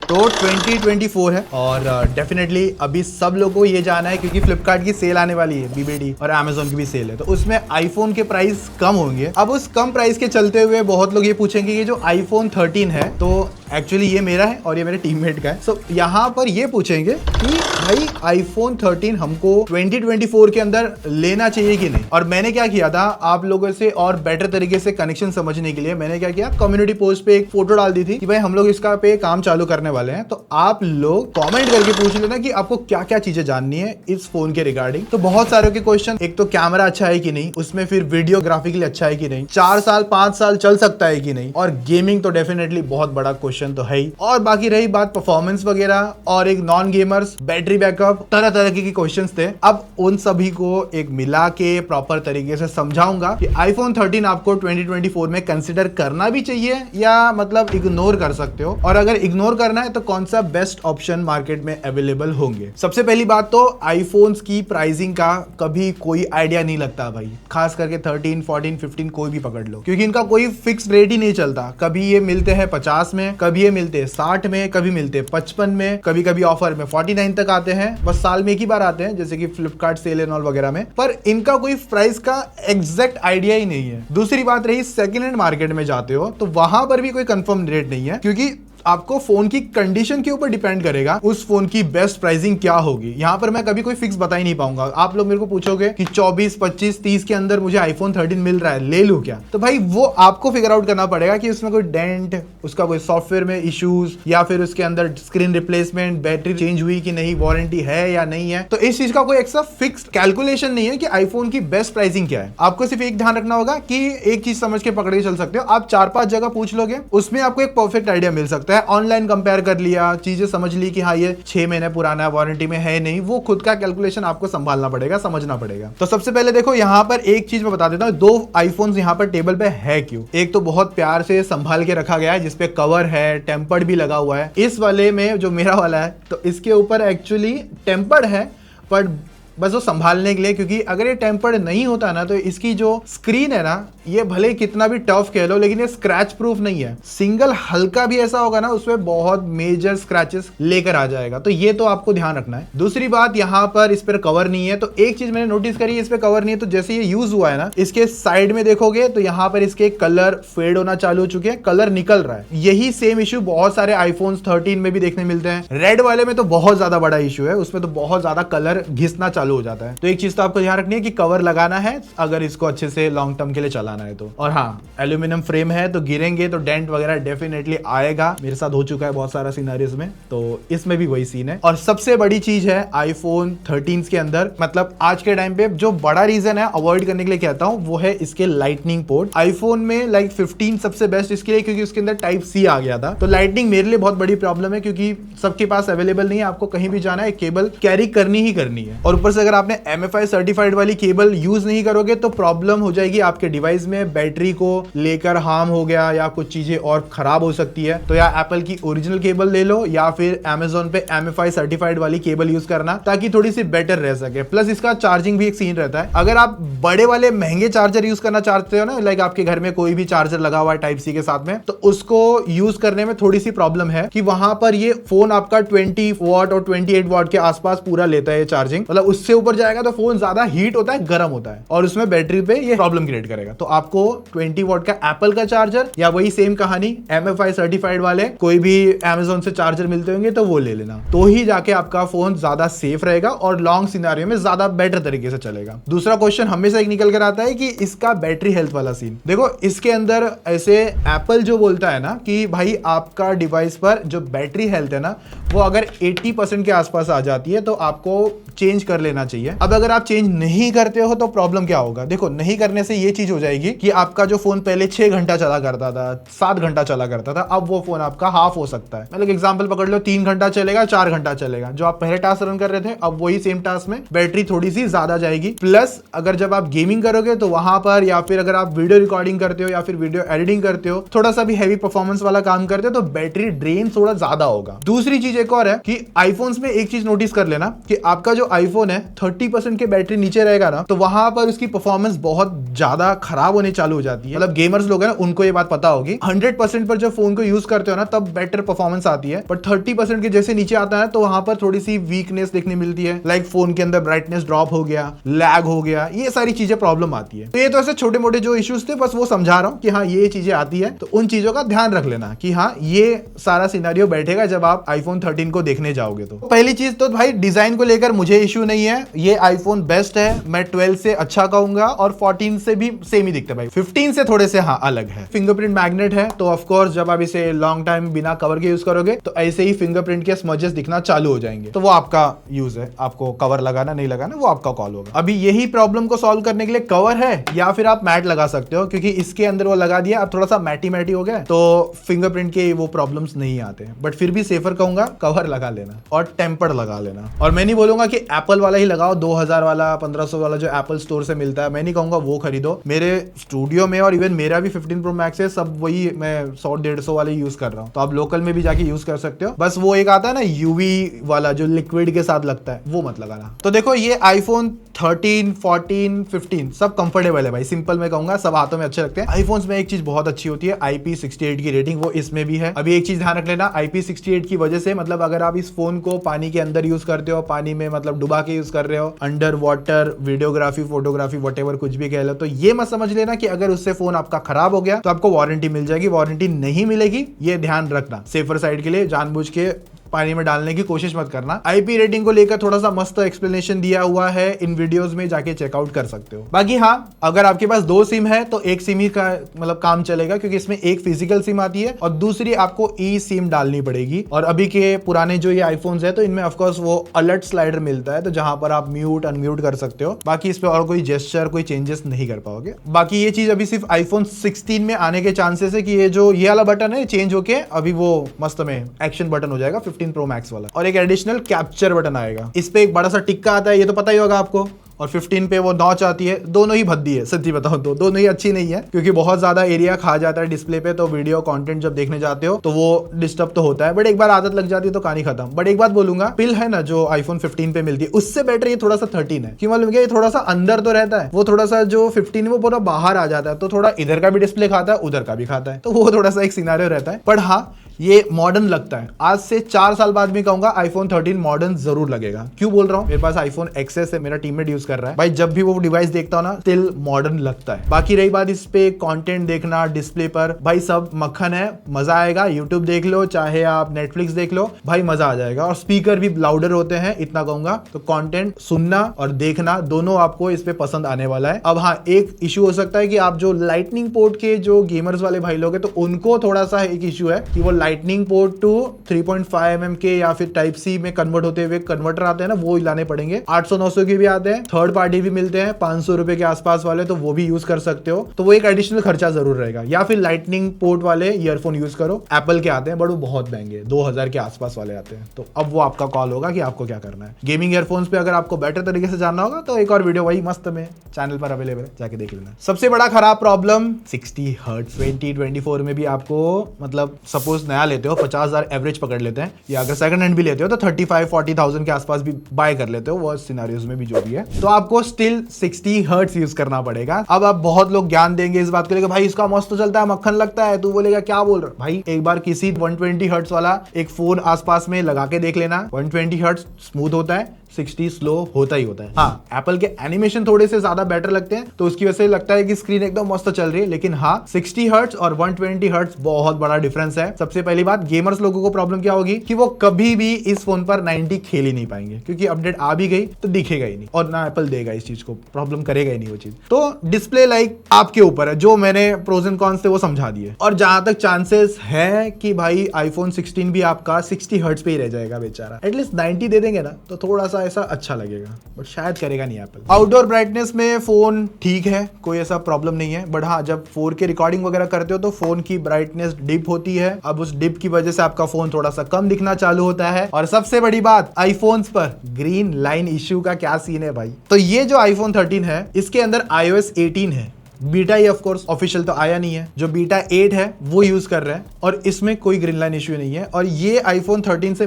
तो 2024 है और डेफिनेटली अभी सब लोगों को ये जाना है क्योंकि फ्लिपकार्ट की सेल आने वाली है, बीबीडी और अमेजोन की भी सेल है, तो उसमें आईफोन के प्राइस कम होंगे। अब उस कम प्राइस के चलते हुए बहुत लोग ये पूछेंगे कि जो आईफोन 13 है तो एक्चुअली ये मेरा है और ये मेरे टीममेट का है। सो यहाँ पर ये पूछेंगे कि भाई आईफोन 13 हमको 2024 के अंदर लेना चाहिए कि नहीं। और मैंने क्या किया था, आप लोगों से और बेटर तरीके से कनेक्शन समझने के लिए मैंने क्या किया, कम्युनिटी पोस्ट पे एक फोटो डाल दी थी कि भाई हम लोग इसका पे काम चालू करने वाले हैं, तो आप लोग कमेंट करके पूछ लेना कि आपको क्या क्या चीजें जाननी है इस फोन के रिगार्डिंग। तो बहुत सारे के क्वेश्चन, एक तो कैमरा अच्छा है कि नहीं, उसमें फिर वीडियोग्राफी के लिए अच्छा है कि नहीं, 4 साल 5 साल चल सकता है कि नहीं, और गेमिंग तो डेफिनेटली बहुत बड़ा क्वेश्चन तो है ही। और बाकी रही बात परफॉर्मेंस वगैरह और एक नॉन गेमर्स, बैटरी बैकअप, तरह तरह के क्वेश्चंस थे। अब उन सभी को एक मिला के प्रॉपर तरीके से समझाऊंगा कि आईफोन 13 आपको 2024 में कंसिडर करना भी चाहिए या मतलब इग्नोर कर सकते हो, और अगर इग्नोर करना है तो कौन सा बेस्ट ऑप्शन मार्केट में अवेलेबल होंगे। सबसे पहली बात तो आईफोन्स की प्राइसिंग का कभी कोई आइडिया नहीं लगता भाई, खास करके 13, 14, 15 कोई भी पकड़ लो, क्योंकि इनका कोई फिक्स रेट ही नहीं चलता। कभी ये मिलते हैं 50 में, कभी ये मिलते हैं 60 में, कभी मिलते हैं 55 में, कभी कभी ऑफर में 49 तक आते हैं। बस साल में एक ही बार आते हैं, जैसे कि फ्लिपकार्ट सेल एंड ऑल वगैरह में, पर इनका कोई प्राइस का एग्जैक्ट आइडिया ही नहीं है। दूसरी बात रही, सेकेंड हैंड मार्केट में जाते हो तो वहां पर भी कोई कंफर्म रेट नहीं है, क्योंकि आपको फोन की कंडीशन के ऊपर डिपेंड करेगा उस फोन की बेस्ट प्राइसिंग क्या होगी। यहां पर मैं कभी कोई फिक्स बता ही नहीं पाऊंगा। आप लोग मेरे को पूछोगे कि 24, 25, 30 के अंदर मुझे आईफोन 13 मिल रहा है, ले लूं क्या, तो भाई वो आपको फिगर आउट करना पड़ेगा कि उसमें कोई डेंट, उसका कोई सॉफ्टवेयर में इश्यूज, या फिर उसके अंदर स्क्रीन रिप्लेसमेंट, बैटरी चेंज हुई कि नहीं, वारंटी है या नहीं है। तो इस चीज का कोई एक्स्ट्रा फिक्स कैलकुलेशन नहीं है कि आईफोन की बेस्ट प्राइसिंग क्या है। आपको सिर्फ एक ध्यान रखना होगा कि एक चीज समझ के पकड़ के चल सकते हो। आप 4-5 जगह पूछ लोगे, उसमें आपको एक परफेक्ट आइडिया मिल सकता है। ऑनलाइन कंपेयर कर लिया, चीजें समझ ली कि हाँ ये 6 महीने पुराना है, वारंटी में है नहीं, वो खुद का कैलकुलेशन आपको संभालना पड़ेगा, समझना पड़ेगा। तो सबसे पहले देखो, यहाँ पर एक चीज मैं बता देता हूँ, 2 आईफोन्स यहाँ पर टेबल पे है क्यों। एक तो बहुत प्यार से संभाल के रखा गया है, जिसपे कवर है, टेम्पर्ड भी लगा हुआ है। इस वाले में जो मेरा वाला है, तो इसके ऊपर एक्चुअली टेम्पर्ड है, पर बस वो संभालने के लिए, क्योंकि अगर ये टेम्पर्ड नहीं होता ना तो इसकी जो स्क्रीन है ना, ये भले कितना भी टफ कह लो, लेकिन ये स्क्रैच प्रूफ नहीं है। सिंगल हल्का भी ऐसा होगा ना, उसमें बहुत मेजर स्क्रैचेस लेकर आ जाएगा, तो ये तो आपको ध्यान रखना है। दूसरी बात, यहाँ पर इस पर कवर नहीं है, तो एक चीज मैंने नोटिस करी, इस पर कवर नहीं है, तो जैसे ये यूज हुआ है ना, इसके साइड में देखोगे तो यहाँ पर इसके कलर फेड होना चालू हो चुके हैं, कलर निकल रहा है। यही सेम इश्यू बहुत सारे आईफोन 13 में भी देखने मिलते हैं। रेड वाले में तो बहुत ज्यादा बड़ा इश्यू है, उसमें तो बहुत ज्यादा कलर घिसना चालू हो जाता है। तो एक चीज तो आपको ध्यान रखनी है कि कवर लगाना है अगर इसको अच्छे से लॉन्ग टर्म के लिए चलाना है तो। और हाँ, एल्यूमिनियम फ्रेम है, तो गिरेंगे तो डेंट वगैरह डेफिनेटली आएगा। मेरे साथ हो चुका है बहुत सारा सिनेरियोस में, तो इसमें भी वही सीन है। और सबसे बड़ी चीज है आईफोन 13 के अंदर, मतलब आज के टाइम पे जो बड़ा रीजन है अवॉइड करने के लिए कहता हूं, वो है इसके लाइटनिंग पोर्ट। आईफोन में लाइक 15 सबसे बेस्ट इसके लिए, क्योंकि उसके अंदर टाइप सी आ गया था। तो लाइटनिंग मेरे लिए बहुत बड़ी प्रॉब्लम है, क्योंकि सबके पास अवेलेबल नहीं है। आपको कहीं भी जाना है, केबल कैरी करनी ही करनी है, और ऊपर से अगर आपने MFI सर्टिफाइड वाली केबल यूज नहीं करोगे तो प्रॉब्लम हो जाएगी आपके डिवाइस में, बैटरी को लेकर हार्म हो गया या कुछ चीजें और खराब हो सकती है। तो या एप्पल की ओरिजिनल केबल ले लो, या फिर Amazon पे MFI सर्टिफाइड वाली केबल यूज करना, ताकि थोड़ी सी बेटर रह सके। प्लस इसका चार्जिंग भी एक सीन रहता है। अगर आप बड़े वाले महंगे चार्जर यूज करना चाहते हो ना, लाइक आपके घर में कोई भी चार्जर लगा हुआ है टाइप सी के साथ में, तो उसको यूज करने में थोड़ी सी प्रॉब्लम है कि वहां पर ये फोन आपका 20 वॉट और 28 वॉट के आसपास पूरा लेता है चार्जिंग। मतलब उससे ऊपर जाएगा तो फोन ज्यादा हीट होता है, गर्म होता है, और उसमें बैटरी पे ये प्रॉब्लम क्रिएट करेगा। तो आपको 20 वॉट का एप्पल का चार्जर, या वही सेम कहानी MFI सर्टिफाइड वाले कोई भी Amazon से चार्जर मिलते होंगे तो वो ले लेना, तो ही जाके आपका फोन ज्यादा सेफ रहेगा और लॉन्ग सिनेरियो में ज्यादा बेटर तरीके से चलेगा। दूसरा क्वेश्चन हमेशा एक निकल कर आता है कि इसका बैटरी हेल्थ वाला सीन। देखो, इसके अंदर ऐसे एप्पल जो बोलता है ना कि भाई आपका डिवाइस पर जो बैटरी हेल्थ है ना, वो अगर 80% के आसपास आ जाती है तो आपको चेंज कर लेना चाहिए। अब अगर आप चेंज नहीं करते हो तो प्रॉब्लम क्या होगा। देखो, नहीं करने से ये चीज हो जाएगी कि आपका जो फोन पहले 6 घंटा चला करता था, 7 घंटा चला करता था, अब वो फोन आपका हाफ हो सकता है। मतलब एग्जांपल पकड़ लो, 3 घंटा चलेगा, 4 घंटा चलेगा। जो आप पहले टास्क रन कर रहे थे, अब वही सेम टास्क में बैटरी थोड़ी सी ज्यादा जाएगी। प्लस अगर जब आप गेमिंग करोगे तो वहां पर, या फिर अगर आप वीडियो रिकॉर्डिंग करते हो या फिर वीडियो एडिटिंग करते हो, थोड़ा सा भी हैवी परफॉर्मेंस वाला काम करते हो, तो बैटरी ड्रेन थोड़ा ज्यादा होगा। दूसरी चीज एक और है कि आईफोन्स में एक चीज नोटिस कर लेना कि आपका जो आईफोन है 30% के बैटरी नीचे रहेगा ना, तो वहां पर उसकी परफॉर्मेंस बहुत ज्यादा खराब होने चालू हो जाती है। मतलब गेमर्स लोग हैं ना, उनको ये बात पता होगी। 100% पर जब फोन को यूज करते हो ना, तब बेटर परफॉर्मेंस आती है, बट 30% के जैसे नीचे आता है तो वहां पर थोड़ी सी वीकनेस देखने मिलती है। लाइक फोन के अंदर ब्राइटनेस ड्रॉप हो गया, लैग हो गया, ये सारी चीजें प्रॉब्लम आती है। तो ये तो ऐसे छोटे मोटे जो इश्यूज थे, बस वो समझा रहा हूँ कि हाँ ये चीजें आती है, तो उन चीजों का ध्यान रख लेना कि हाँ ये सारा सिनेरियो बैठेगा जब आप आईफोन 13 को देखने जाओगे। तो पहली चीज तो भाई डिजाइन को लेकर मुझे इश्यू नहीं है, ये आईफोन बेस्ट है, मैं 12 से अच्छा कहूंगा, और 14 से भी सेम ही दिखता है भाई, 15 से थोड़े से हाँ अलग है। फिंगरप्रिंट मैग्नेट है, तो ऑफ कोर्स जब आप इसे लॉन्ग टाइम बिना कवर के यूज करोगे तो ऐसे ही फिंगरप्रिंट के स्मजेस दिखना चालू हो जाएंगे, तो वो आपका यूज है, आपको कवर लगाना नहीं लगाना वो आपका कॉल होगा। अभी यही प्रॉब्लम को सॉल्व करने के लिए कवर है, या फिर आप मैट लगा सकते हो, क्योंकि इसके अंदर वो लगा दिया, अब थोड़ा सा मैटी मैटी हो गया, तो फिंगरप्रिंट के वो प्रॉब्लम्स नहीं आते। बट फिर भी सेफर कहूंगा कवर लगा लेना और टेम्पर्ड लगा लेना। और मैं नहीं बोलूंगा कि एप्पल वाला ही लगाओ, 2000 वाला 1500 वाला जो एप्पल स्टोर से मिलता है, मैं नहीं कहूंगा वो खरीदो। मेरे स्टूडियो में और इवन मेरा भी 15 प्रो मैक्स है, सब वही मैं 100-150 वाले यूज कर रहा हूँ, तो आप लोकल में भी जाके यूज कर सकते हो। बस वो एक आता है ना यूवी वाला जो लिक्विड के साथ लगता है, वो मत लगाना। तो देखो ये आईफोन 13, 14, 15 सब कंफर्टेबल है भाई, सिंपल मैं कहूंगा, सब हाथों में अच्छे लगते हैं। आईफोन्स में एक चीज बहुत अच्छी होती है, IP68 की रेटिंग, वो इसमें भी है। अभी एक चीज ध्यान रख लेना, IP68 की वजह से मतलब अगर आप इस फोन को पानी के अंदर यूज करते हो, पानी में मतलब डुबा के यूज कर रहे हो, under water videography photography whatever कुछ भी कह लो, तो ये मत समझ लेना कि अगर उससे फोन आपका खराब हो गया तो आपको वारंटी मिल जाएगी, वारंटी नहीं मिलेगी, ये ध्यान रखना। सेफर साइड के लिए जानबूझ के पानी में डालने की कोशिश मत करना। आईपी रेटिंग को लेकर थोड़ा सा मस्त एक्सप्लेनेशन दिया हुआ है इन वीडियोस में, जाके चेकआउट कर सकते हो। बाकी हाँ, अगर आपके पास 2 सिम है तो एक सिम ही का मतलब काम चलेगा, क्योंकि इसमें एक फिजिकल सिम आती है और दूसरी आपको ई सिम डालनी पड़ेगी। और अभी के पुराने जो ये आईफोन्स है तो इनमें ऑफकोर्स वो अलर्ट स्लाइडर मिलता है, तो जहां पर आप म्यूट अनम्यूट कर सकते हो। बाकी इस पे और कोई जेस्चर कोई चेंजेस नहीं कर पाओगे। बाकी ये चीज अभी सिर्फ आईफोन 16 में आने के चांसेस है कि ये वाला बटन है चेंज होके अभी वो मस्त में एक्शन बटन हो जाएगा 15 प्रो मैक्स वाला, और एक एडिशनल कैप्चर बटन आएगा। इस पे एक बड़ा सा टिक्का आता है, ये तो पता ही होगा आपको, और 15 पे वो नॉच आती है। दोनों ही भद्दी है, सच्ची बताऊं तो दोनों ही अच्छी नहीं है, क्योंकि बहुत ज्यादा एरिया खा जाता है डिस्प्ले पे, तो वीडियो कंटेंट जब देखने जाते हो तो वो डिस्टर्ब तो होता है, बट एक बार आदत लग जाती है तो कहानी खत्म। बट एक बात बोलूंगा, पिल है ना जो आईफोन 15 पे मिलती है, उससे बेटर ये थोड़ा सा 13 है। क्यों मालूम, ये थोड़ा सा अंदर तो रहता है, वो थोड़ा सा जो 15 है वो पूरा बाहर आ जाता है, तो थोड़ा इधर का भी डिस्प्ले खाता है उधर का भी खाता है, तो वो थोड़ा सा एक सिनेरियो रहता है। पर हाँ, ये मॉडर्न लगता है। आज से 4 साल बाद भी कहूंगा आईफोन 13 मॉडर्न जरूर लगेगा। क्यों बोल रहा हूँ, मेरे पास आईफोन एक्सेस है, मेरा टीममेट यूज कर रहा है भाई, जब भी वो डिवाइस देखता हूं ना स्टिल मॉडर्न लगता है। बाकी रही बात इस पे कंटेंट देखना डिस्प्ले पर, भाई सब मक्खन है, मजा आएगा। यूट्यूब देख लो चाहे आप नेटफ्लिक्स देख लो, भाई मजा आ जाएगा। और स्पीकर भी लाउडर होते हैं, इतना कहूंगा। तो कंटेंट सुनना और देखना दोनों आपको इस पे पसंद आने वाला है। अब हाँ, एक इशू हो सकता है कि आप जो लाइटनिंग पोर्ट के जो गेमर्स वाले भाई लोग हैं, तो उनको थोड़ा सा एक इशू है कि वो लाइटनिंग पोर्ट टू 3.5 mm के या फिर टाइप सी में कन्वर्ट होते हुए कन्वर्टर आते हैं ना, वो लाने पड़ेंगे। 800-900 के भी आते हैं, थर्ड पार्टी भी मिलते हैं 500 रुपए के आसपास वाले, तो वो भी यूज कर सकते हो। तो वो एक एडिशनल खर्चा जरूर रहेगा। या फिर लाइटनिंग पोर्ट वाले ईयरफोन यूज करो, एप्पल के आते हैं बट वो बहुत महंगे, 2000 के आसपास वाले आते हैं। तो अब वो आपका कॉल होगा कि आपको क्या करना है। गेमिंग ईयरफोन्स पे अगर आपको बेटर तरीके से जानना होगा तो एक और वीडियो वही मस्त में चैनल पर अवेलेबल है, जाके देख लेना। सबसे बड़ा खराब प्रॉब्लम 60 हर्ट्ज 2024 में भी आपको, मतलब सपोज नया लेते हो 50,000 एवरेज पकड़ लेते हैं, या अगर सेकंड हैंड भी लेते हो तो 35-40,000 के आसपास भी बाय कर लेते हो, वो सिनेरियोज में भी जो भी है, तो आपको स्टिल 60 हर्ट्ज यूज करना पड़ेगा। अब आप बहुत लोग ज्ञान देंगे इस बात को लेकर, भाई इसका मस्त चलता है, मक्खन लगता है, तू बोलेगा क्या बोल रहा भाई। एक बार किसी 120 हर्ट्ज वाला एक फोन आसपास में लगा के देख लेना, 120 हर्ट्ज स्मूथ होता है, 60 स्लो होता ही होता है। हाँ, एप्पल के एनिमेशन थोड़े से ज्यादा बेटर लगते हैं, तो उसकी वजह से लगता है कि स्क्रीन एकदम मस्त चल रही है। लेकिन हाँ, 60 हर्ट्ज और 120 हर्ट्ज बहुत बड़ा डिफरेंस है। सबसे पहली बात, गेमर्स लोगों को प्रॉब्लम क्या होगी कि वो कभी भी इस फोन पर 90 खेल ही नहीं पाएंगे, क्योंकि अपडेट आ भी गई तो दिखेगा ही नहीं, और ना एप्पल देगा इस चीज को, प्रॉब्लम करेगा ही नहीं वो चीज। तो डिस्प्ले लाइक आपके ऊपर है, जो मैंने प्रोज एंड कॉन्स थे वो समझा दिए। और जहां तक चांसेस है कि भाई आईफोन 16 भी आपका 60 हर्ट्ज पे ही रह जाएगा बेचारा, एटलीस्ट 90 दे देंगे ना तो थोड़ा सा ऐसा अच्छा लगेगा, बट शायद करेगा नहीं एप्पल। आउटडोर ब्राइटनेस में फोन ठीक है, कोई ऐसा प्रॉब्लम नहीं है, बट हाँ, जब 4K रिकॉर्डिंग वगैरह करते हो तो फोन की ब्राइटनेस डिप होती है। अब उस डिप की वजह से आपका फोन थोड़ा सा कम दिखना चालू होता है। और सबसे बड़ी बात, आईफोन्स पर ग्रीन लाइन इश्यू का क्या सीन है भाई। तो ये जो आईफोन 13 है, इसके अंदर iOS 18 है, beta he of course official तो आया नहीं है, जो बीटा 8 है वो यूज कर रहे हैं, और इसमें कोई ग्रीन लाइन इश्यू नहीं है। और ये आईफोन 13 से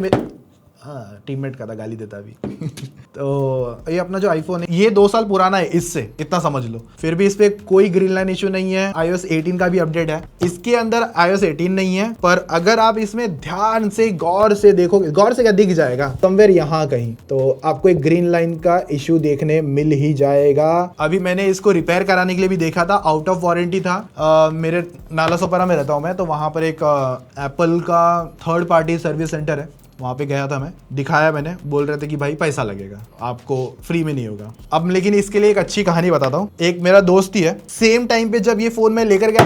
हाँ, टीममेट का था, गाली देता अभी। तो ये अपना जो आईफोन है ये 2 साल पुराना है, इससे इतना समझ लो। फिर भी इस पे कोई ग्रीन लाइन इशू नहीं है। iOS 18 का भी अपडेट है, इसके अंदर iOS 18 नहीं है। पर अगर आप इसमें ध्यान से गौर से देखोगे, गौर से क्या दिख जाएगा समवेयर यहाँ कहीं, तो आपको एक ग्रीन लाइन का इशू देखने मिल ही जाएगा। अभी मैंने इसको रिपेयर कराने के लिए भी देखा था, आउट ऑफ वारंटी था। मेरे नालासोपारा में रहता हूँ मैं, तो वहाँ पर एक एप्पल का थर्ड पार्टी सर्विस सेंटर है, वहाँ पे गया था मैं, दिखाया मैंने, बोल रहे थे कि भाई पैसा लगेगा, आपको फ्री में नहीं होगा। अब लेकिन इसके लिए एक अच्छी कहानी बताता हूँ। एक मेरा दोस्त ही है, सेम टाइम पे जब ये फोन मैं लेकर गया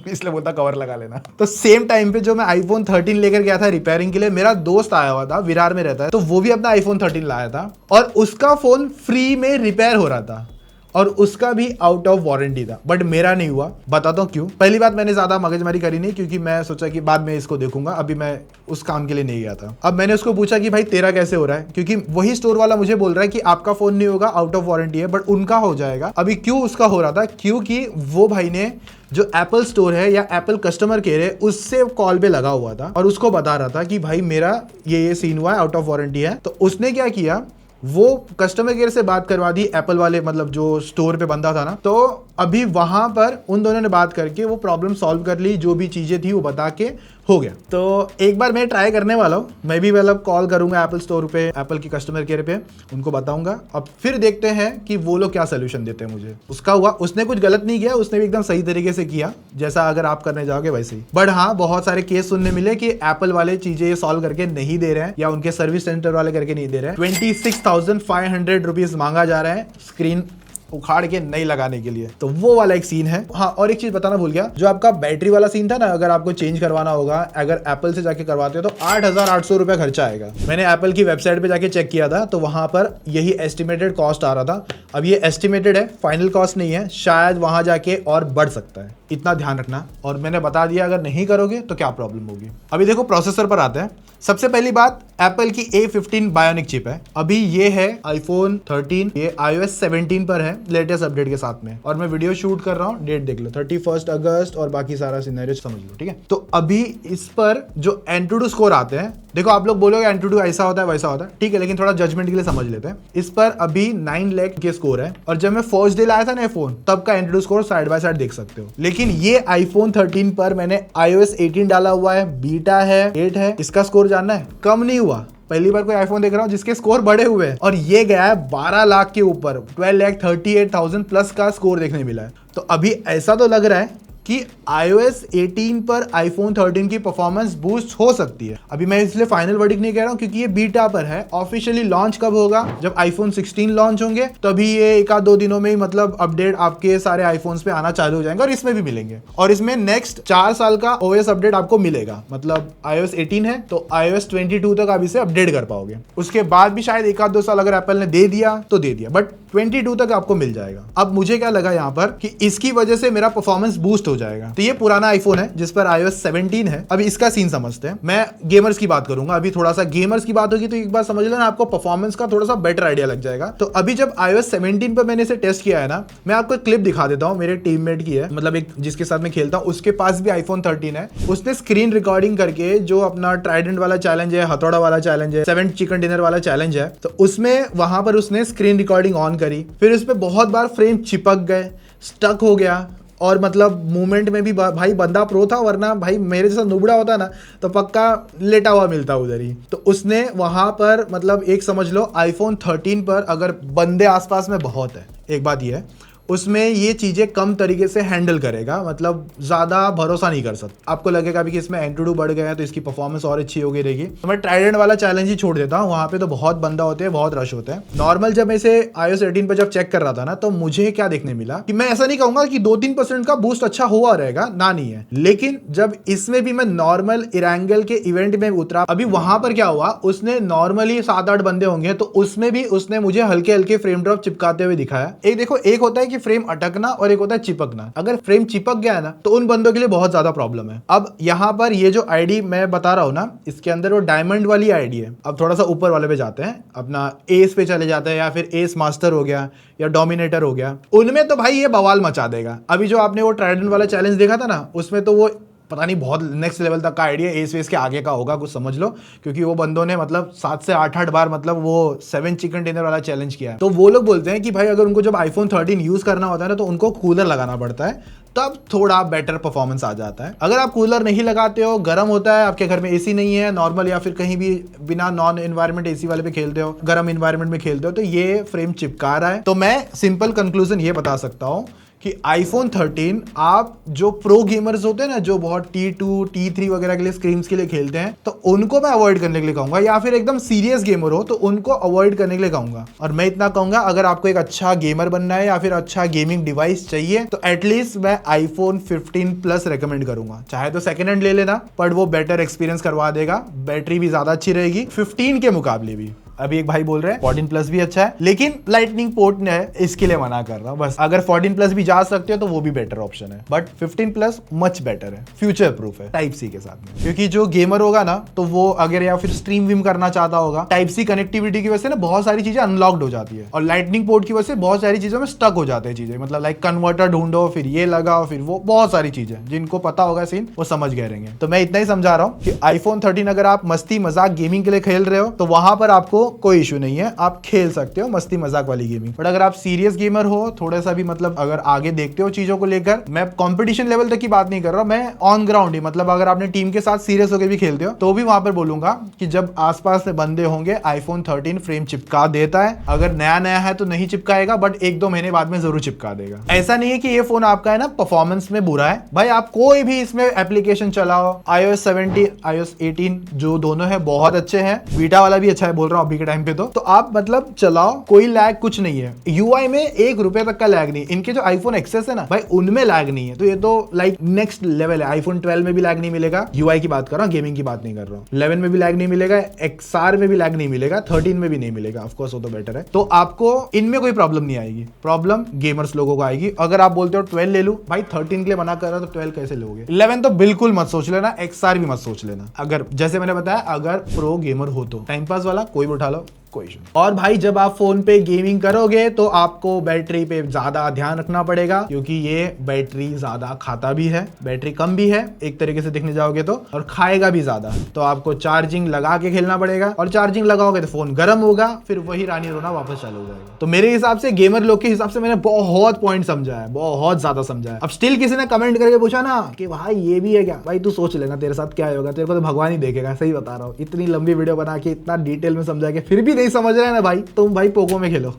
इसलिए बोलता कवर लगा लेना। तो सेम टाइम पे जो मैं आईफोन 13 लेकर गया था रिपेयरिंग के लिए, मेरा दोस्त आया हुआ था, विरार में रहता है, तो वो भी अपना आईफोन 13 लाया था और उसका फोन फ्री में रिपेयर हो रहा था और उसका भी आउट ऑफ वारंटी था, बट मेरा नहीं हुआ। बताता हूँ क्यों। पहली बात, मैंने ज्यादा मगजमारी करी नहीं क्योंकि मैं सोचा कि बाद में इसको देखूंगा, अभी मैं उस काम के लिए नहीं गया था। अब मैंने उसको पूछा कि भाई तेरा कैसे हो रहा है, क्योंकि वही स्टोर वाला मुझे बोल रहा है कि आपका फोन नहीं होगा, आउट ऑफ वारंटी है, बट उनका हो जाएगा। अभी क्यों उसका हो रहा था, क्योंकि वो भाई ने जो एप्पल स्टोर है या एप्पल कस्टमर केयर है उससे कॉल पे लगा हुआ था और उसको बता रहा था कि भाई मेरा ये सीन हुआ है, आउट ऑफ वारंटी है। तो उसने क्या किया, वो कस्टमर केयर से बात करवा दी, एप्पल वाले मतलब जो स्टोर पे बंदा था ना, तो अभी वहां पर उन दोनों ने बात करके वो प्रॉब्लम सॉल्व कर ली, जो भी चीजें थी वो बता के हो गया। तो एक बार मैं ट्राई करने वाला हूँ, मैं भी मतलब कॉल करूंगा एप्पल स्टोर पे, एप्पल की कस्टमर केयर पे, उनको बताऊंगा। अब फिर देखते हैं कि वो लोग क्या सोल्यूशन देते हैं मुझे। उसका हुआ, उसने कुछ गलत नहीं किया, उसने भी एकदम सही तरीके से किया, जैसा अगर आप करने जाओगे वैसे ही। बट हाँ, बहुत सारे केस सुनने मिले कि एप्पल वाले चीजें ये सॉल्व करके नहीं दे रहे हैं या उनके सर्विस सेंटर वाले करके नहीं दे रहे हैं। 26,500 रुपीज मांगा जा रहा है स्क्रीन उखाड़ के नहीं लगाने के लिए, तो वो वाला एक सीन है। हाँ, और एक चीज बताना भूल गया, जो आपका बैटरी वाला सीन था ना, अगर आपको चेंज करवाना होगा, अगर एप्पल से जाके करवाते हो तो 8,800 रुपए खर्चा आएगा। मैंने एप्पल की वेबसाइट पे जाके चेक किया था, तो वहां पर यही एस्टिमेटेड कॉस्ट आ रहा था। अब ये एस्टिमेटेड है, फाइनल कॉस्ट नहीं है, शायद वहां जाके और बढ़ सकता है, इतना ध्यान रखना। और मैंने बता दिया अगर नहीं करोगे तो क्या प्रॉब्लम होगी। अभी देखो प्रोसेसर पर आते हैं। सबसे पहली बात, एप्पल की A15 बायोनिक चिप है। अभी ये है आईफोन 13, ये iOS 17 पर है लेटेस्ट अपडेट के साथ में, और मैं वीडियो शूट कर रहा हूँ, डेट देख लो 31 अगस्त और बाकी सारा सिनेरियो समझ लो, ठीक है। तो अभी इस पर जो एंटूडू स्कोर आते हैं, देखो आप लोग बोलोगे एंटूडू ऐसा होता है वैसा होता है, ठीक है, लेकिन थोड़ा जजमेंट के लिए समझ लेते हैं। इस पर अभी 9 लाख के स्कोर है, और जब मैं फर्स्ट डे लाया था ना फोन, तब का एंटूडू स्कोर साइड बाय साइड देख सकते हो। लेकिन ये आईफोन 13 पर मैंने iOS 18 डाला हुआ है, बीटा है, 8 है, इसका स्कोर जानना है, कम नहीं हुआ। पहली बार कोई आईफोन देख रहा हूं जिसके स्कोर बढ़े हुए हैं, और ये गया है 12 लाख के ऊपर, 12,38,000 प्लस का स्कोर देखने मिला है। तो अभी ऐसा तो लग रहा है कि iOS 18 पर iPhone 13 की परफॉर्मेंस बूस्ट हो सकती है। अभी मैं इसलिए फाइनल वर्डिक्ट नहीं कह रहा हूं क्योंकि ये बीटा पर है। ऑफिशियली लॉन्च कब होगा, जब iPhone 16 लॉन्च होंगे, तभी ये 1-2 दिनों में ही मतलब अपडेट आपके सारे आईफोन्स पे आना चालू हो जाएंगे, और इसमें भी मिलेंगे। और इसमें नेक्स्ट 4 साल का OS अपडेट आपको मिलेगा। मतलब iOS 18 है तो iOS 22 तक आप इसे अपडेट कर पाओगे। उसके बाद भी शायद 1-2 साल अगर एप्पल ने दे दिया तो दे दिया, बट 22 तक आपको मिल जाएगा। अब मुझे क्या लगा यहाँ पर कि इसकी वजह से मेरा परफॉर्मेंस बूस्ट हो जाएगा। तो ये पुराना आईफोन है जिस पर iOS 17 है। अभी इसका सीन समझते हैं। मैं गेमर्स की बात करूंगा, अभी थोड़ा सा गेमर्स की बात होगी तो एक बार समझ लेना, आपको परफॉर्मेंस का थोड़ा सा बेटर आइडिया लग जाएगा। तो अभी जब iOS 17 पर मैंने इसे टेस्ट किया है ना, मैं आपको क्लिप दिखा देता हूँ, मेरे टीममेट की है, मतलब एक जिसके साथ मैं खेलता हूँ, उसके पास भी iPhone 13 है। उसने स्क्रीन रिकॉर्डिंग करके जो अपना ट्राइडेंट वाला चैलेंज है, हथौड़ा वाला चैलेंज है, 7 चिकन डिनर वाला चैलेंज है, तो उसमें वहां पर उसने स्क्रीन रिकॉर्डिंग ऑन करी, फिर उस पर बहुत बार फ्रेम चिपक गए, स्टक हो गया, और मतलब मूवमेंट में भी भाई बंदा प्रो था, वरना भाई मेरे जैसा नुबड़ा होता ना तो पक्का लेटा हुआ मिलता उधर ही। तो उसने वहां पर मतलब एक समझ लो आईफोन 13 पर अगर बंदे आसपास में बहुत है, एक बात ये है, उसमें ये चीजें कम तरीके से हैंडल करेगा, मतलब ज्यादा भरोसा नहीं कर सकता। आपको लगेगा भी कि इसमें एंटूडू बढ़ गया है तो इसकी परफॉर्मेंस और अच्छी हो गई रहेगी। तो मैं ट्राइडेंट वाला चैलेंज ही छोड़ देता हूँ, वहां पे तो बहुत बंदा होते हैं, बहुत रश होता है। नॉर्मल जब मैं इसे iOS 18 पर जब चेक कर रहा था ना, तो मुझे क्या देखने मिला कि मैं ऐसा नहीं कहूंगा कि 2-3% का बूस्ट अच्छा हुआ रहेगा, ना नहीं है, लेकिन जब इसमें भी मैं नॉर्मल इरेंगल के इवेंट में उतरा, अभी वहां पर क्या हुआ, उसने नॉर्मली 7-8 बंदे होंगे, तो उसमें भी उसने मुझे हल्के हल्के फ्रेम ड्रॉप चिपकाते हुए दिखाया। एक देखो, एक होता है कि फ्रेम अटकना और एक होता है चिपकना। अगर फ्रेम चिपक गया है ना, तो उन बंदों के लिए बहुत ज्यादा प्रॉब्लम है। अब यहाँ पर ये जो आईडी मैं बता रहा हूँ ना, इसके अंदर वो डायमंड वाली आईडी है। अब थोड़ा सा ऊपर वाले पे जाते हैं, अपना एस पे चले जाते हैं, या फिर एस मास्टर हो गया या डोमिनेटर हो गया, उनमें तो भाई ये बवाल मचा देगा। अभी जो आपने वो ट्राइडेंट वाला चैलेंज देखा था ना, उसमें तो वो पता नहीं बहुत नेक्स्ट लेवल तक का आइडिया, एस वेस के आगे का होगा कुछ समझ लो, क्योंकि वो बंदों ने मतलब 7 से 8 बार मतलब वो 7 चिकन डिनर वाला चैलेंज किया है। तो वो लोग बोलते हैं कि भाई अगर उनको जब आईफोन 13 यूज करना होता है ना तो उनको कूलर लगाना पड़ता है, तब थोड़ा बेटर परफॉर्मेंस आ जाता है। अगर आप कूलर नहीं लगाते हो, गर्म होता है, आपके घर में एसी नहीं है नॉर्मल, या फिर कहीं भी बिना नॉन एनवायरनमेंट एसी वाले पे खेलते हो, गर्म एनवायरनमेंट में खेलते हो, तो ये फ्रेम चिपका रहा है। तो मैं सिंपल कंक्लूजन ये बता सकता हूँ कि आईफोन 13 आप जो प्रो गेमर्स होते हैं ना, जो बहुत T2 T3 वगैरह के लिए स्क्रीन्स के लिए खेलते हैं, तो उनको मैं अवॉइड करने के लिए कहूंगा, या फिर एकदम सीरियस गेमर हो तो उनको अवॉइड करने के लिए कहूंगा। और मैं इतना कहूंगा, अगर आपको एक अच्छा गेमर बनना है या फिर अच्छा गेमिंग डिवाइस चाहिए तो एटलीस्ट मैं आईफोन 15 प्लस रेकमेंड करूंगा। चाहे तो सेकेंड हैंड ले लेना, बट वो बेटर एक्सपीरियंस करवा देगा, बैटरी भी ज्यादा अच्छी रहेगी 15 के मुकाबले भी। अभी एक भाई बोल रहे हैं 14 प्लस भी अच्छा है, लेकिन लाइटनिंग पोर्ट ने इसके लिए मना कर रहा हूं बस। अगर 14 प्लस भी जा सकते हो तो वो भी बेटर ऑप्शन है, बट 15 प्लस मच बेटर है, फ्यूचर प्रूफ है टाइप सी के साथ में। क्योंकि जो गेमर होगा ना, तो वो अगर या फिर स्ट्रीम विम करना चाहता होगा, टाइप सी कनेक्टिविटी की वजह से ना बहुत सारी चीजें अनलॉक्ड हो जाती है, और लाइटनिंग पोर्ट की वजह से बहुत सारी चीजों में स्टक हो जाते हैं चीजें, मतलब लाइक कन्वर्टर ढूंढो, फिर ये लगाओ, फिर वो, बहुत सारी चीजें जिनको पता होगा सीन वो समझ गए रहेंगे। तो मैं इतना ही समझा रहा हूँ कि आईफोन 13 अगर आप मस्ती मजाक गेमिंग के लिए खेल रहे हो तो वहां पर आपको कोई इशू नहीं है, आप खेल सकते हो मस्ती मजाक वाली गेमिंग। बट अगर आप सीरियस गेमर हो, थोड़ा सा भी मतलब अगर आगे देखते हो चीजों को लेकर, मैं कंपटीशन लेवल तक की बात नहीं कर रहा, मैं ऑन ग्राउंड ही, मतलब अगर आपने टीम के साथ सीरियस होकर भी खेलते हो तो भी वहां पर बोलूंगा कि जब आसपास से बंदे होंगे, आईफोन 13 फ्रेम चिपका देता है। अगर नया नया है तो नहीं चिपकाएगा, बट 1-2 महीने बाद में जरूर चिपका देगा। ऐसा नहीं है कि ये फोन आपका है ना परफॉर्मेंस में बुरा है भाई, आप कोई भी इसमें एप्लीकेशन चलाओ, iOS 17 iOS 18 जो दोनों है बहुत अच्छे हैं, बीटा वाला भी अच्छा है बोल रहा हूं अभी के टाइम पे। तो आप मतलब चलाओ, कोई लैग कुछ नहीं है, यूआई में ₹1 तक का लैग नहीं। इनके जो आईफोन एक्सेस है ना भाई, उनमें लैग नहीं है, तो ये तो लाइक नेक्स्ट लेवल है। आईफोन 12 में भी लैग नहीं मिलेगा, यूआई की बात कर रहा हूं, गेमिंग की बात नहीं कर रहा हूं। 11 में भी लैग नहीं मिलेगा, XR में भी लैग नहीं मिलेगा, 13 में भी नहीं मिलेगा, ऑफ कोर्स वो तो बेटर है। तो आपको इनमें कोई प्रॉब्लम नहीं आएगी, प्रॉब्लम गेमर्स लोगों को आएगी। अगर आप बोलते हो 12 ले लूं, भाई 13 के लिए मना कर रहा तो 12 कैसे लोगे? 11 तो बिल्कुल मत सोच लेना, XR भी मत सोच लेना। अगर जैसे मैंने बताया, अगर प्रो गेमर हो तो टाइम पास वाला कोई भी उठा लो, कोई इशू। और भाई जब आप फोन पे गेमिंग करोगे तो आपको बैटरी पे ज्यादा ध्यान रखना पड़ेगा, क्योंकि ये बैटरी ज्यादा खाता भी है, बैटरी कम भी है एक तरीके से देखने जाओगे तो, और खाएगा भी ज्यादा। तो आपको चार्जिंग लगा के खेलना पड़ेगा, और चार्जिंग लगाओगे तो फोन गर्म होगा, फिर वही रानी रोना वापस चालू हो जाएगा। तो मेरे हिसाब से, गेमर लोग के हिसाब से मैंने बहुत पॉइंट समझा है, बहुत ज्यादा समझा है। अब स्टिल किसी ने कमेंट करके पूछा ना कि भाई ये भी है क्या, भाई तू सोच लेना तेरे साथ क्या होगा, तेरे को तो भगवान ही देखेगा। सही बता रहा हूँ, इतनी लंबी वीडियो बना के इतना डिटेल में समझा के फिर भी नहीं समझ रहे हैं ना भाई, तुम भाई पोको में खेलो।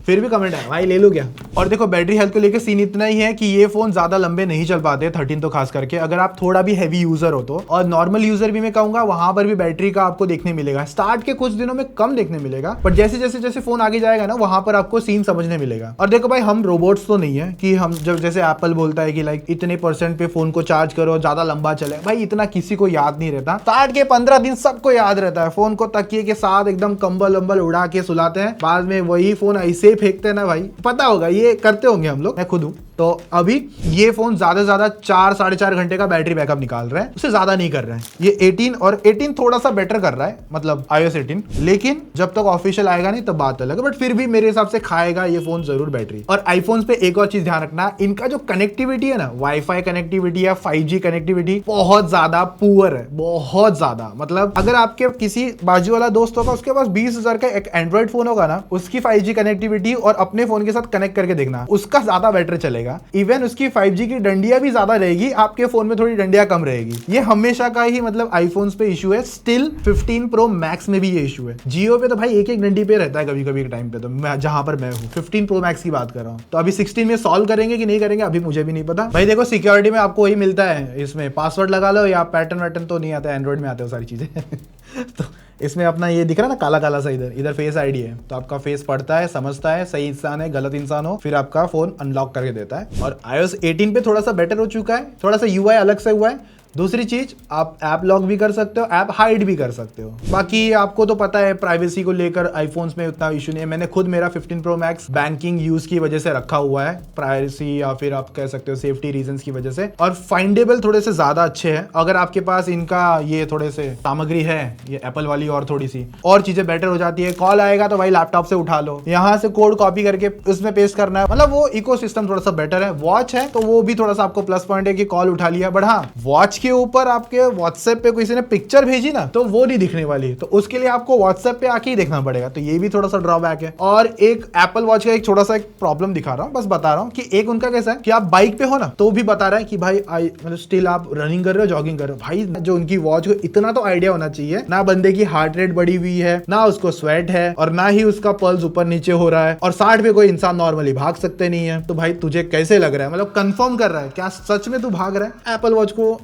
फिर भी कमेंट है भाई ले लो क्या। और देखो बैटरी हेल्थ को लेकर सीन इतना ही है कि ये फोन ज्यादा लंबे नहीं चल पाते, 13 तो खास करके। अगर आप थोड़ा भी हैवी यूजर हो तो, और नॉर्मल यूजर भी मैं कहूंगा, वहां पर भी बैटरी का आपको देखने मिलेगा। स्टार्ट के कुछ दिनों में कम देखने मिलेगा, बट जैसे जैसे जैसे फोन आगे जाएगा ना, वहां पर आपको सीन समझने मिलेगा। और देखो भाई, हम रोबोट्स तो नहीं है कि हम जब जैसे एप्पल बोलता है कि लाइक इतने % पे फोन को चार्ज करो, ज्यादा लंबा चले, भाई इतना किसी को याद नहीं रहता। स्टार्ट के 15 दिन सबको याद रहता है, फोन को तकिए के साथ एकदम कंबल वंबल उड़ा के सुलाते हैं, बाद में वही फोन ऐसे फेंकते हैं ना भाई, पता होगा ये करते होंगे हम लोग, मैं खुद हूं। तो अभी ये फोन ज्यादा से ज्यादा 4-4.5 घंटे का बैटरी बैकअप निकाल रहा है, उससे ज्यादा नहीं कर रहा है। ये 18 और 18 थोड़ा सा बेटर कर रहा है, मतलब iOS 18, लेकिन जब तक ऑफिशियल आएगा नहीं तब बात अलग है, बट फिर भी मेरे हिसाब से खाएगा ये फोन जरूर बैटरी। और आईफोन पे एक और चीज ध्यान रखना, इनका जो कनेक्टिविटी है ना, वाईफाई कनेक्टिविटी या 5G कनेक्टिविटी बहुत ज्यादा पुअर है, बहुत ज्यादा। मतलब अगर आपके किसी बाजू वाला दोस्त होगा, उसके पास 20,000 का एक एंड्रॉइड फोन होगा ना, उसकी 5G कनेक्टिविटी और अपने फोन के साथ कनेक्ट करके देखना, उसका ज्यादा बेटर चलेगा। इवन उसकी 5G की डंडिया भी ज्यादा रहेगी, आपके फोन में थोड़ी डंडिया कम रहेगी। ये हमेशा का ही मतलब आईफोन्स पे इशू है, स्टिल 15 प्रो मैक्स में भी ये इशू है। जियो पे तो भाई एक डंडी पे रहता है कभी कभी के टाइम पे, तो मैं जहां पर मैं हूँ 15 प्रो मैक्स की बात कर रहा हूँ। तो अभी 16 में सॉल्व करेंगे कि नहीं करेंगे अभी मुझे भी नहीं पता भाई। देखो सिक्योरिटी में आपको वही मिलता है, इसमें पासवर्ड लगा लो, या पैटर्न वैटर्न तो नहीं आता, एंड्रॉइड में आते हो सारी चीजें। तो इसमें अपना ये दिख रहा है ना काला काला सा, इधर फेस आईडी है, तो आपका फेस पढ़ता है, समझता है सही इंसान है गलत इंसान हो, फिर आपका फोन अनलॉक करके देता है। और iOS 18 पे थोड़ा सा बेटर हो चुका है, थोड़ा सा UI अलग से हुआ है, दूसरी चीज, आप ऐप लॉक भी कर सकते हो, ऐप हाइड भी कर सकते हो। बाकी आपको तो पता है प्राइवेसी को लेकर आईफोन्स में उतना इशू नहीं है। मैंने खुद मेरा 15 प्रो मैक्स बैंकिंग यूज की वजह से रखा हुआ है, प्राइवेसी या फिर आप कह सकते हो सेफ्टी रीजंस की वजह से। और फाइंडेबल थोड़े से ज्यादा अच्छे हैं। अगर आपके पास इनका ये थोड़े से सामग्री है, ये एप्पल वाली और थोड़ी सी और चीजें बेटर हो जाती है। कॉल आएगा तो भाई लैपटॉप से उठा लो, यहाँ से कोड कॉपी करके उसमें पेस्ट करना है, मतलब वो इकोसिस्टम थोड़ा सा बेटर है। वॉच है तो वो भी थोड़ा सा आपको प्लस पॉइंट है कि कॉल उठा लिया, बट हाँ, वॉच के ऊपर आपके व्हाट्सएप पे किसी ने पिक्चर भेजी ना तो वो नहीं दिखने वाली, तो उसके लिए आपको व्हाट्सएप पे आके ही देखना पड़ेगा। तो ये भी थोड़ा सा ड्रॉबैक है। और एक एप्पल वॉच का एक छोटा सा एक प्रॉब्लम दिखा रहा हूँ, बस बता रहा हूँ कि एक उनका कैसा है कि आप बाइक पे हो ना तो भी बता रहा है कि भाई मतलब स्टिल आप रनिंग कर रहे हो, जॉगिंग कर रहे हो। भाई जो उनकी वॉच को इतना तो आइडिया होना चाहिए ना, बंदे की हार्ट रेट बढ़ी हुई है ना, उसको स्वेट है और ना ही उसका पल्स ऊपर नीचे हो रहा है, और 60 पे कोई इंसान नॉर्मली भाग सकते नहीं है। तो भाई तुझे कैसे लग रहा है, मतलब कंफर्म कर रहा है क्या सच में तू भाग रहा है? एप्पल वॉच को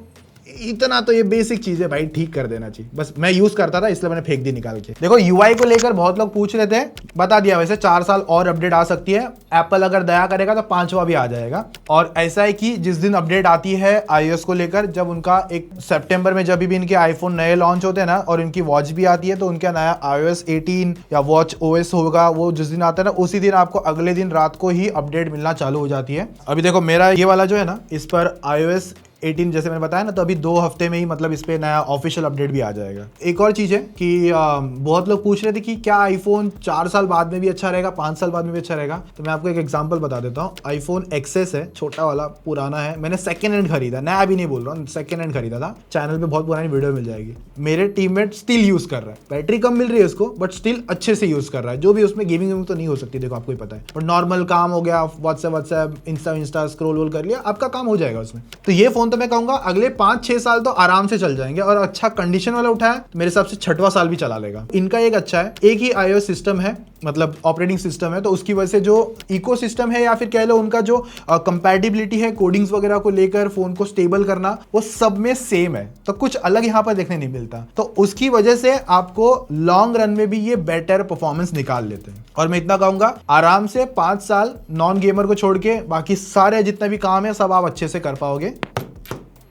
इतना तो ये बेसिक चीज है भाई, ठीक कर देना चाहिए। बस मैं यूज करता था इसलिए मैंने फेंक दी निकाल के। देखो यूआई को लेकर बहुत लोग पूछ रहे थे, बता दिया वैसे 4 साल और अपडेट आ सकती है। एप्पल अगर दया करेगा तो 5वां भी आ जाएगा। और ऐसा है कि जिस दिन अपडेट आती है iOS को लेकर, जब उनका एक सितंबर में जब भी इनके आईफोन नए लॉन्च होते हैं ना और इनकी वॉच भी आती है, तो उनका नया iOS 18 या वॉच OS होगा, वो जिस दिन आता है ना उसी दिन आपको अगले दिन रात को ही अपडेट मिलना चालू हो जाती है। अभी देखो मेरा ये वाला जो है ना, इस पर iOS 18 जैसे मैंने बताया ना, तो अभी 2 हफ्ते में ही मतलब इस पे नया ऑफिशियल अपडेट भी आ जाएगा। एक और चीज है कि बहुत लोग पूछ रहे थे कि क्या आईफोन 4 साल बाद में भी अच्छा रहेगा, 5 साल बाद में भी अच्छा रहेगा। तो मैं आपको एक एग्जांपल बता देता हूँ। आईफोन XS है, छोटा वाला, पुराना है, मैंने सेकेंड हैंड खरीदा, नया भी नहीं बोल रहा हूँ, सेकेंड हैंड खरीदा था। चैनल पे बहुत पुरानी वीडियो मिल जाएगी। मेरे टीममेट स्टिल यूज कर रहा है, बैटरी कम मिल रही है उसको बट स्टिल अच्छे से यूज कर रहा है। जो भी उसमें गेमिंग तो नहीं हो सकती, देखो आपको ही पता है, बट नॉर्मल काम हो गया, व्हाट्सएप इंस्टा स्क्रॉल वोल कर लिया, आपका काम हो जाएगा उसमें। तो ये फोन तो मैं कहूंगा अगले 5-6 साल तो आराम से चल जाएंगे, और अच्छा कंडीशन वाला उठाया मेरे हिसाब से 6वां साल भी चला लेगा। इनका एक अच्छा है, एक ही iOS सिस्टम है, मतलब ऑपरेटिंग सिस्टम है, तो उसकी वजह से जो इकोसिस्टम है या फिर कह लो उनका जो कंपैटिबिलिटी है कोडिंग्स वगैरह को लेकर, फोन को स्टेबल करना, वो सब में सेम है। तो कुछ अलग यहाँ पर देखने नहीं मिलता, तो उसकी वजह से आपको लॉन्ग रन में भी ये बेटर परफॉर्मेंस निकाल लेते हैं। और मैं इतना कहूंगा आराम से 5 साल नॉन गेमर को छोड़ के बाकी सारे जितने भी काम है सब आप अच्छे से कर पाओगे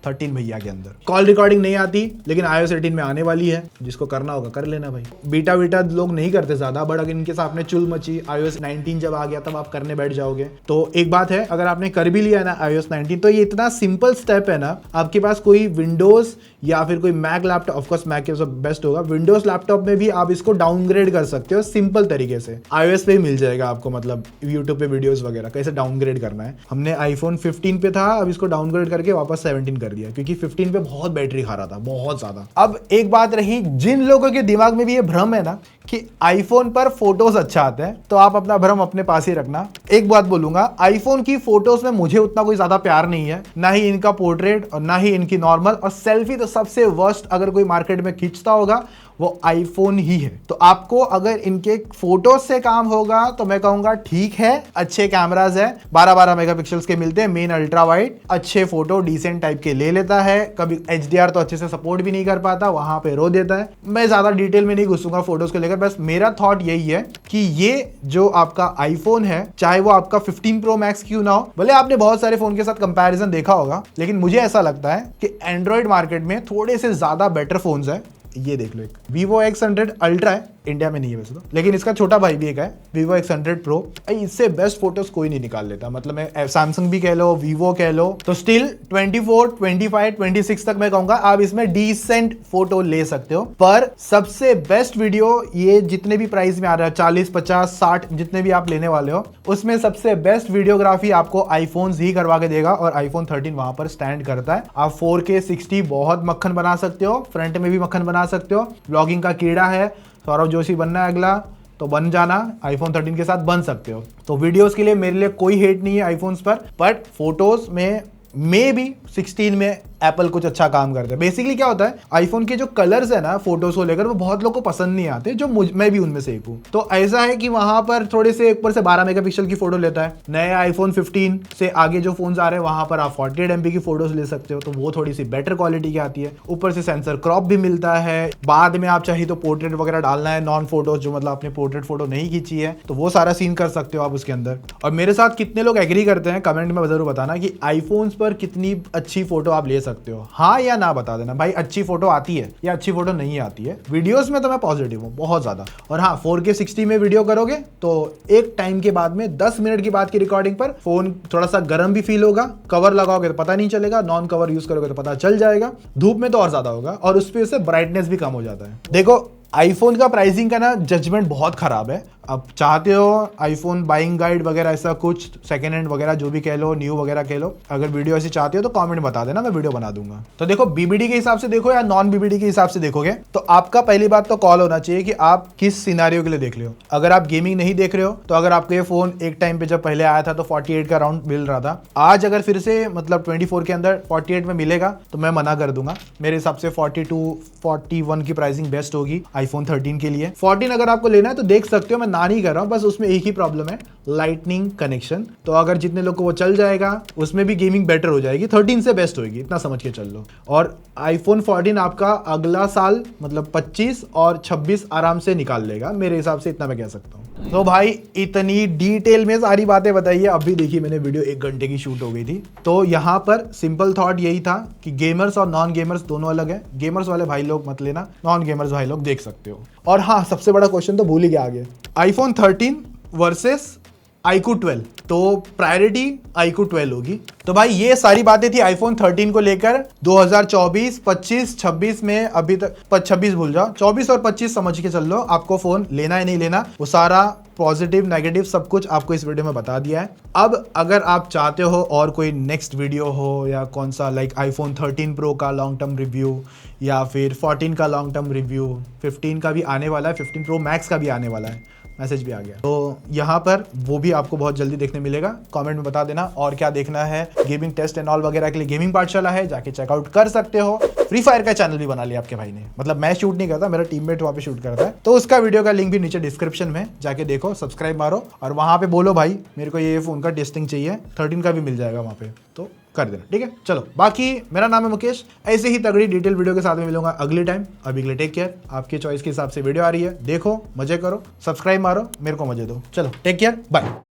13 भैया के अंदर। कॉल रिकॉर्डिंग नहीं आती लेकिन iOS 18 में आने वाली है, जिसको करना होगा कर लेना भाई। बीटा लोग नहीं करते ज्यादा, बट अगर इनके सामने चुल मची, iOS 19 जब आ गया तब आप करने बैठ जाओगे। तो एक बात है, अगर आपने कर भी लिया ना iOS 19, तो ये इतना सिंपल स्टेप है ना, आपके पास कोई विंडोज या फिर कोई मैक लैपटॉप, ऑफकोर्स मैक के सब बेस्ट होगा, विंडोज लैपटॉप में भी आप इसको डाउनग्रेड कर सकते हो सिंपल तरीके से। iOS पे ही मिल जाएगा आपको, मतलब यूट्यूब पे वीडियोस वगैरह कैसे डाउनग्रेड करना है। हमने आईफोन 15 पे था, अब इसको डाउनग्रेड करके वापस 17 कर दिया, क्योंकि 15 पे बहुत बैटरी खा रहा था, बहुत ज्यादा। अब एक बात रही, जिन लोगों के दिमाग में भी ये भ्रम है ना कि आईफोन पर फोटोज अच्छा आते हैं, तो आप अपना भ्रम अपने पास ही रखना। एक बात बोलूंगा, आईफोन की फोटोज में मुझे उतना कोई ज्यादा प्यार नहीं है, ना ही इनका पोर्ट्रेट और ना ही इनकी नॉर्मल, और सेल्फी तो सबसे वर्स्ट अगर कोई मार्केट में खींचता होगा वो आईफोन ही है। तो आपको अगर इनके फोटोज से काम होगा तो मैं कहूंगा ठीक है, अच्छे कैमराज है, 12-12 मेगापिक्सल्स के मिलते हैं, मेन अल्ट्रा वाइड, अच्छे फोटो डिसेंट टाइप के ले लेता है। कभी HDR तो अच्छे से सपोर्ट भी नहीं कर पाता, वहां पे रो देता है। मैं ज्यादा डिटेल में नहीं घुसूंगा फोटोज को लेकर, बस मेरा थॉट यही है कि ये जो आपका आईफोन है, चाहे वो आपका 15 प्रो मैक्स क्यों ना हो, भले आपने बहुत सारे फोन के साथ कंपैरिजन देखा होगा, लेकिन मुझे ऐसा लगता है कि एंड्रॉइड मार्केट में थोड़े से ज्यादा बेटर फोन्स है। ये देख लो, एक Vivo X100 अल्ट्रा है, इंडिया में नहीं है वैसे तो, लेकिन इसका छोटा भाई भी एक है Vivo X100 Pro। इससे बेस्ट फोटोज कोई नहीं निकाल लेता, मतलब मैं सैमसंग भी कह लो, Vivo कह लो, तो स्टिल 24, 25, 26 तक मैं कहूंगा आप इसमें डिसेंट फोटो ले सकते हो। पर सबसे बेस्ट वीडियो ये जितने भी प्राइस में आ रहा है, 40, 50, 60 जितने भी आप लेने वाले हो, उसमें सबसे बेस्ट वीडियोग्राफी आपको आईफोन ही करवा के देगा, और आईफोन 13 वहां पर स्टैंड करता है। आप 4K 60 बहुत मक्खन बना सकते हो, फ्रंट में भी मक्खन बना सकते हो। ब्लॉगिंग का कीड़ा है, सौरभ जोशी बनना है अगला तो बन जाना, आईफोन 13 के साथ बन सकते हो। तो वीडियोस के लिए मेरे लिए कोई हेट नहीं है आईफोन्स पर, बट फोटोज में मे भी 16 में एप्पल कुछ अच्छा काम करता है। बेसिकली क्या होता है, आईफोन के जो कलर्स है ना फोटोज को लेकर, वो बहुत लोगों को पसंद नहीं आते, जो मैं भी उनमें से एक हूँ। तो ऐसा है कि वहां पर थोड़े से ऊपर से 12 मेगापिक्सल की फोटो लेता है। नए आईफोन 15 से आगे जो फोन्स आ रहे हैं वहां पर आप 48 MP की फोटोज ले सकते हो, तो वो थोड़ी सी बेटर क्वालिटी की आती है। ऊपर से सेंसर क्रॉप भी मिलता है। बाद में आप चाहिए तो पोर्ट्रेट वगैरह डालना है, नॉन फोटोज जो मतलब आपने पोर्ट्रेट फोटो नहीं खींची है, तो वो सारा सीन कर सकते हो आप उसके अंदर। और मेरे साथ कितने लोग एग्री करते हैं कमेंट में जरूर बताना कि आईफोन्स पर कितनी अच्छी फोटो आप ले सकते हो, हाँ या ना बता देना भाई, अच्छी फोटो आती है या अच्छी फोटो नहीं आती है। वीडियोस में तो मैं पॉजिटिव हूँ बहुत ज्यादा। और हाँ, 4K 60 में वीडियो करोगे तो एक टाइम के बाद में 10 मिनट की बाद की रिकॉर्डिंग पर फोन थोड़ा सा गर्म भी फील होगा, कवर लगाओगे तो पता नहीं चलेगा, नॉन कवर यूज करोगे तो पता चल जाएगा, धूप में तो और ज्यादा होगा, और उस पे ब्राइटनेस भी कम हो जाता है। देखो आईफोन का प्राइसिंग का ना जजमेंट बहुत खराब है। अब चाहते हो आईफोन बाइंग गाइड वगैरह ऐसा कुछ, सेकंड हैंड वगैरह जो भी कह लो, न्यू वगैरह कह लो, अगर वीडियो ऐसी चाहते हो तो कमेंट बता देना, मैं वीडियो बना दूंगा। तो देखो बीबीडी के हिसाब से देखो या नॉन बीबीडी के हिसाब से देखोगे तो आपका पहली बात तो कॉल होना चाहिए कि आप किस सिनेरियो के लिए देख रहे हो। अगर आप गेमिंग नहीं देख रहे हो तो अगर आपको ये फोन एक टाइम पे जब पहले आया था तो 48 का राउंड मिल रहा था, आज अगर फिर से मतलब 24 के अंदर 48 में मिलेगा तो मैं मना कर दूंगा। मेरे हिसाब से 42 41 की प्राइसिंग बेस्ट होगी आईफोन 13 के लिए। 14 अगर आपको लेना है तो देख सकते हो, मैं ना नहीं कर रहा हूँ, बस उसमें एक ही प्रॉब्लम है, लाइटनिंग कनेक्शन। तो अगर जितने लोग को वो चल जाएगा उसमें भी गेमिंग बेटर हो जाएगी, 13 से बेस्ट होगी, इतना समझ के चल लो। और आईफोन 14 आपका अगला साल मतलब 25 और 26 आराम से निकाल लेगा मेरे हिसाब से, इतना मैं कह सकता हूँ। तो भाई इतनी डिटेल में सारी बातें बताइए। अभी देखिए मैंने वीडियो 1 घंटे की शूट हो गई थी। तो यहाँ पर सिंपल थॉट यही था कि गेमर्स और नॉन गेमर्स दोनों अलग है। गेमर्स वाले भाई लोग मत लेना, नॉन गेमर्स भाई लोग देख सकते हो। और हाँ, सबसे बड़ा क्वेश्चन तो भूल ही गया आगे, आईफोन 13 वर्सेस iQOO 12, तो प्रायोरिटी iQOO 12 होगी। तो भाई ये सारी बातें थी आईफोन 13 को लेकर। 2024, 25, 26 में अभी तक 26 भूल जाओ, 24 और 25 समझ के चल लो आपको फोन लेना है नहीं लेना, वो सारा पॉजिटिव नेगेटिव सब कुछ आपको इस वीडियो में बता दिया है। अब अगर आप चाहते हो और कोई नेक्स्ट वीडियो हो या कौन सा लाइक आईफोन 13 प्रो का लॉन्ग टर्म रिव्यू या फिर 14 का लॉन्ग टर्म रिव्यू, 15 का भी आने वाला है, 15 प्रो मैक्स का भी आने वाला है, मैसेज भी आ गया, तो यहाँ पर वो भी आपको बहुत जल्दी देखने मिलेगा। कमेंट में बता देना और क्या देखना है। गेमिंग टेस्ट एंड ऑल वगैरह के लिए गेमिंग पाठशाला है, जाके चेकआउट कर सकते हो। फ्री फायर का चैनल भी बना लिया आपके भाई ने, मतलब मैं शूट नहीं करता, मेरा टीममेट वहाँ पे शूट करता है, तो उसका वीडियो का लिंक भी नीचे डिस्क्रिप्शन में, जाके देखो, सब्सक्राइब मारो और वहाँ पे बोलो भाई मेरे को ये फोन का टेस्टिंग चाहिए, 13 का भी मिल जाएगा वहाँ पे, तो कर देना, ठीक है। चलो बाकी मेरा नाम है मुकेश, ऐसे ही तगड़ी डिटेल वीडियो के साथ में मिलूंगा अगली टाइम। अभी के लिए टेक केयर, आपके चॉइस के हिसाब से वीडियो आ रही है, देखो मजे करो, सब्सक्राइब मारो, मेरे को मजे दो। चलो टेक केयर, बाय।